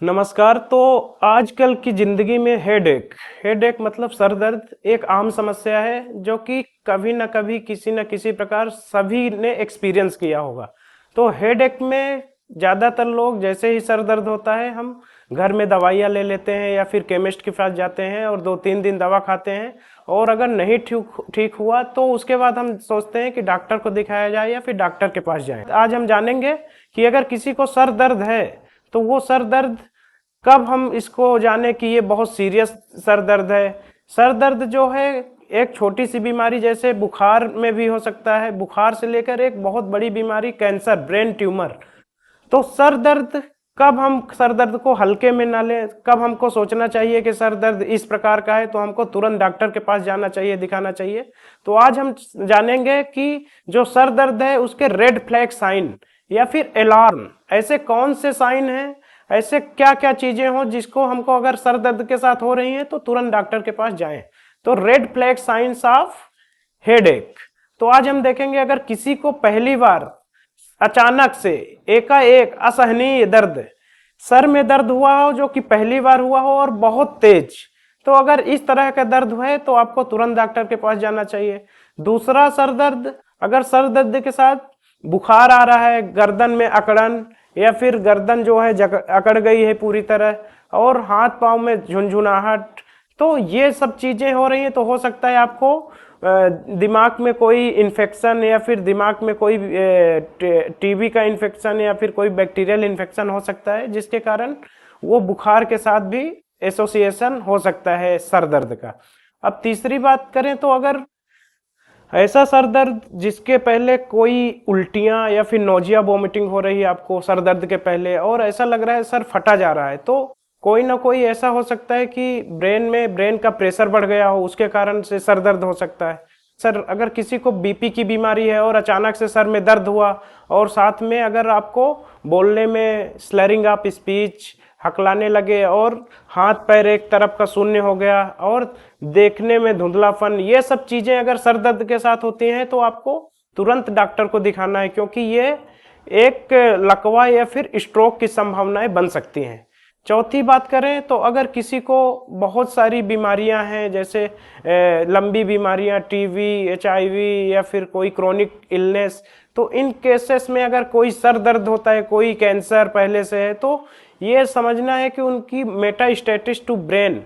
नमस्कार। तो आजकल की ज़िंदगी में हेडेक मतलब सर दर्द एक आम समस्या है जो कि कभी न कभी किसी न किसी प्रकार सभी ने एक्सपीरियंस किया होगा। तो हेडेक में ज़्यादातर लोग जैसे ही सर दर्द होता है हम घर में दवाइयाँ ले लेते हैं या फिर केमिस्ट के पास जाते हैं और 2-3 दिन दवा खाते हैं। और अगर नहीं ठीक ठीक हुआ तो उसके बाद हम सोचते हैं कि डॉक्टर को दिखाया जाए या फिर डॉक्टर के पास जाएं। आज हम जानेंगे कि अगर किसी को सर दर्द है तो वो सर दर्द कब हम इसको जाने कि ये बहुत सीरियस सर दर्द है। सर दर्द जो है एक छोटी सी बीमारी जैसे बुखार में भी हो सकता है, बुखार से लेकर एक बहुत बड़ी बीमारी कैंसर, ब्रेन ट्यूमर। तो सर दर्द कब हम सर दर्द को हल्के में ना लें, कब हमको सोचना चाहिए कि सर दर्द इस प्रकार का है तो हमको तुरंत डॉक्टर के पास जाना चाहिए, दिखाना चाहिए। तो आज हम जानेंगे कि जो सर दर्द है उसके रेड फ्लैग साइन या फिर अलार्म, ऐसे कौन से साइन हैं, ऐसे क्या क्या चीजें हो जिसको हमको अगर सर दर्द के साथ हो रही हैं तो तुरंत डॉक्टर के पास जाएं। तो red flag science of headache. तो आज हम देखेंगे अगर किसी को पहली बार अचानक से एकाएक असहनीय दर्द, सर में दर्द हुआ हो जो कि पहली बार हुआ हो और बहुत तेज, तो अगर इस तरह का दर्द है तो आपको तुरंत डॉक्टर के पास जाना चाहिए। दूसरा सर दर्द, अगर सर दर्द के साथ बुखार आ रहा है, गर्दन में अकड़न या फिर गर्दन जो है अकड़ गई है पूरी तरह और हाथ पांव में झुनझुनाहट, तो ये सब चीजें हो रही हैं तो हो सकता है आपको दिमाग में कोई इन्फेक्शन या फिर दिमाग में कोई टीबी का इन्फेक्शन या फिर कोई बैक्टीरियल इन्फेक्शन हो सकता है जिसके कारण वो बुखार के साथ भी एसोसिएशन हो सकता है सर दर्द का। अब तीसरी बात करें तो अगर ऐसा सर दर्द जिसके पहले कोई उल्टियां या फिर नोजिया वोमिटिंग हो रही है आपको सर दर्द के पहले और ऐसा लग रहा है सर फटा जा रहा है, तो कोई ना कोई ऐसा हो सकता है कि ब्रेन का प्रेशर बढ़ गया हो, उसके कारण से सर दर्द हो सकता है। सर अगर किसी को बीपी की बीमारी है और अचानक से सर में दर्द हुआ और साथ में अगर आपको बोलने में स्लरिंग ऑफ स्पीच, हकलाने लगे और हाथ पैर एक तरफ का शून्य हो गया और देखने में धुंधलापन, ये सब चीजें अगर सर दर्द के साथ होती हैं तो आपको तुरंत डॉक्टर को दिखाना है क्योंकि ये एक लकवा या फिर स्ट्रोक की संभावनाएं बन सकती हैं। चौथी बात करें तो अगर किसी को बहुत सारी बीमारियां हैं जैसे लंबी बीमारियां, टीबी, एचआईवी या फिर कोई क्रोनिक इलनेस, तो इन केसेस में अगर कोई सर दर्द होता है, कोई कैंसर पहले से है, तो ये समझना है कि उनकी मेटास्टेटिस टू ब्रेन,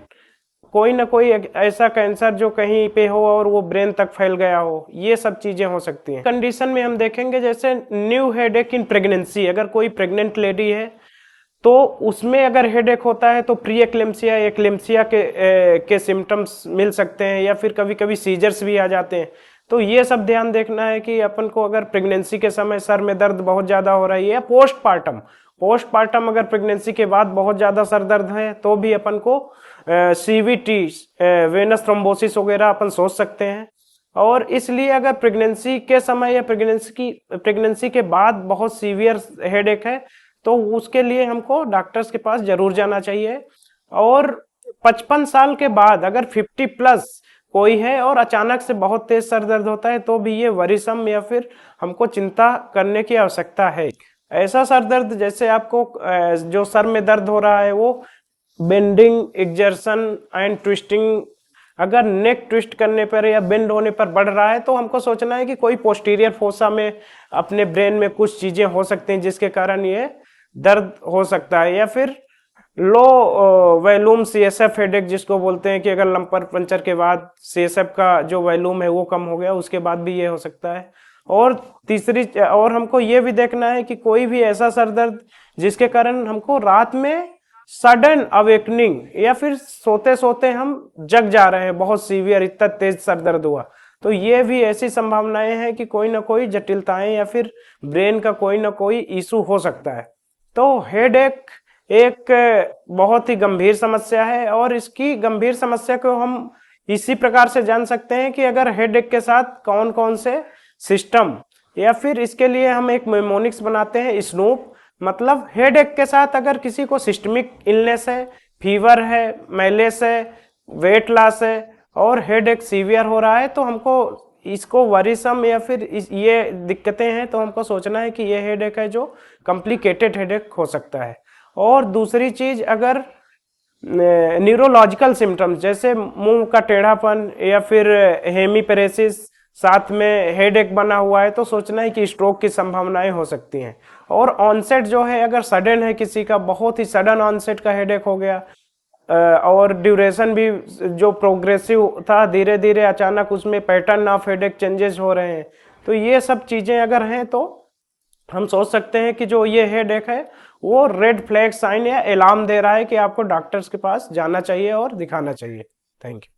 कोई ना कोई ऐसा कैंसर जो कहीं पे हो और वो ब्रेन तक फैल गया हो, ये सब चीजें हो सकती हैं। कंडीशन में हम देखेंगे जैसे न्यू हेडेक इन प्रेगनेंसी, अगर कोई प्रेग्नेंट लेडी है तो उसमें अगर हेडेक होता है तो प्री एक्लेम्सिया, एक्लेम्सिया के सिम्टम्स मिल सकते हैं या फिर कभी कभी सीजर्स भी आ जाते हैं। तो ये सब ध्यान देखना है कि अपन को अगर प्रेगनेंसी के समय सर में दर्द बहुत ज़्यादा हो रही है या पोस्टपार्टम अगर प्रेगनेंसी के बाद बहुत ज़्यादा सर दर्द है तो भी अपन को सीवीटी, वेनस थ्रोम्बोसिस वगैरह अपन सोच सकते हैं। और इसलिए अगर प्रेगनेंसी के समय या प्रेगनेंसी के बाद बहुत सीवियर हेडेक है तो उसके लिए हमको डॉक्टर्स के पास जरूर जाना चाहिए। और 55 साल के बाद अगर 50+ कोई है और अचानक से बहुत तेज सर दर्द होता है तो भी ये वरीसम या फिर हमको चिंता करने की आवश्यकता है। ऐसा सर दर्द जैसे आपको जो सर में दर्द हो रहा है वो बेंडिंग, एक्जर्शन एंड ट्विस्टिंग, अगर नेक ट्विस्ट करने पर या बेंड होने पर बढ़ रहा है तो हमको सोचना है कि कोई पोस्टीरियर फोसा में अपने ब्रेन में कुछ चीजें हो सकती हैं जिसके कारण ये दर्द हो सकता है। या फिर लो वैल्यूम सीएसएफ हेडेक जिसको बोलते हैं कि अगर लंपर पंचर के बाद सीएसएफ का जो वैल्यूम है वो कम हो गया, उसके बाद भी ये हो सकता है। और हमको ये भी देखना है कि कोई भी ऐसा सर दर्द जिसके कारण हमको रात में सडन अवेकनिंग या फिर सोते सोते हम जग जा रहे हैं, बहुत सीवियर इतना तेज सर दर्द हुआ, तो ये भी ऐसी संभावनाएं हैं कि कोई ना कोई जटिलताएं या फिर ब्रेन का कोई ना कोई इशू हो सकता है। तो हेडेक एक बहुत ही गंभीर समस्या है और इसकी गंभीर समस्या को हम इसी प्रकार से जान सकते हैं कि अगर हेडेक के साथ कौन कौन से सिस्टम, या फिर इसके लिए हम एक मेमोनिक्स बनाते हैं स्नूप, मतलब हेडेक के साथ अगर किसी को सिस्टमिक इलनेस है, फीवर है, मैलेस है, वेट लॉस है और हेडेक सीवियर हो रहा है तो हमको इसको वरीसम या फिर ये दिक्कतें हैं तो हमको सोचना है कि ये हेडेक है जो कॉम्प्लिकेटेड हेडेक हो सकता है। और दूसरी चीज, अगर न्यूरोलॉजिकल सिम्टम्स जैसे मुंह का टेढ़ापन या फिर हेमीपेरेसिस, साथ में हेडेक बना हुआ है, तो सोचना है कि स्ट्रोक की संभावनाएं हो सकती हैं। और ऑनसेट जो है अगर सडन है, किसी का बहुत ही सडन ऑनसेट का हेडेक हो गया, और ड्यूरेशन भी जो प्रोग्रेसिव था, धीरे धीरे अचानक उसमें पैटर्न ऑफ हेडेक चेंजेस हो रहे हैं, तो ये सब चीजें अगर हैं तो हम सोच सकते हैं कि जो ये हेडेक है वो रेड फ्लैग साइन या अलार्म दे रहा है कि आपको डॉक्टर्स के पास जाना चाहिए और दिखाना चाहिए। Thank you.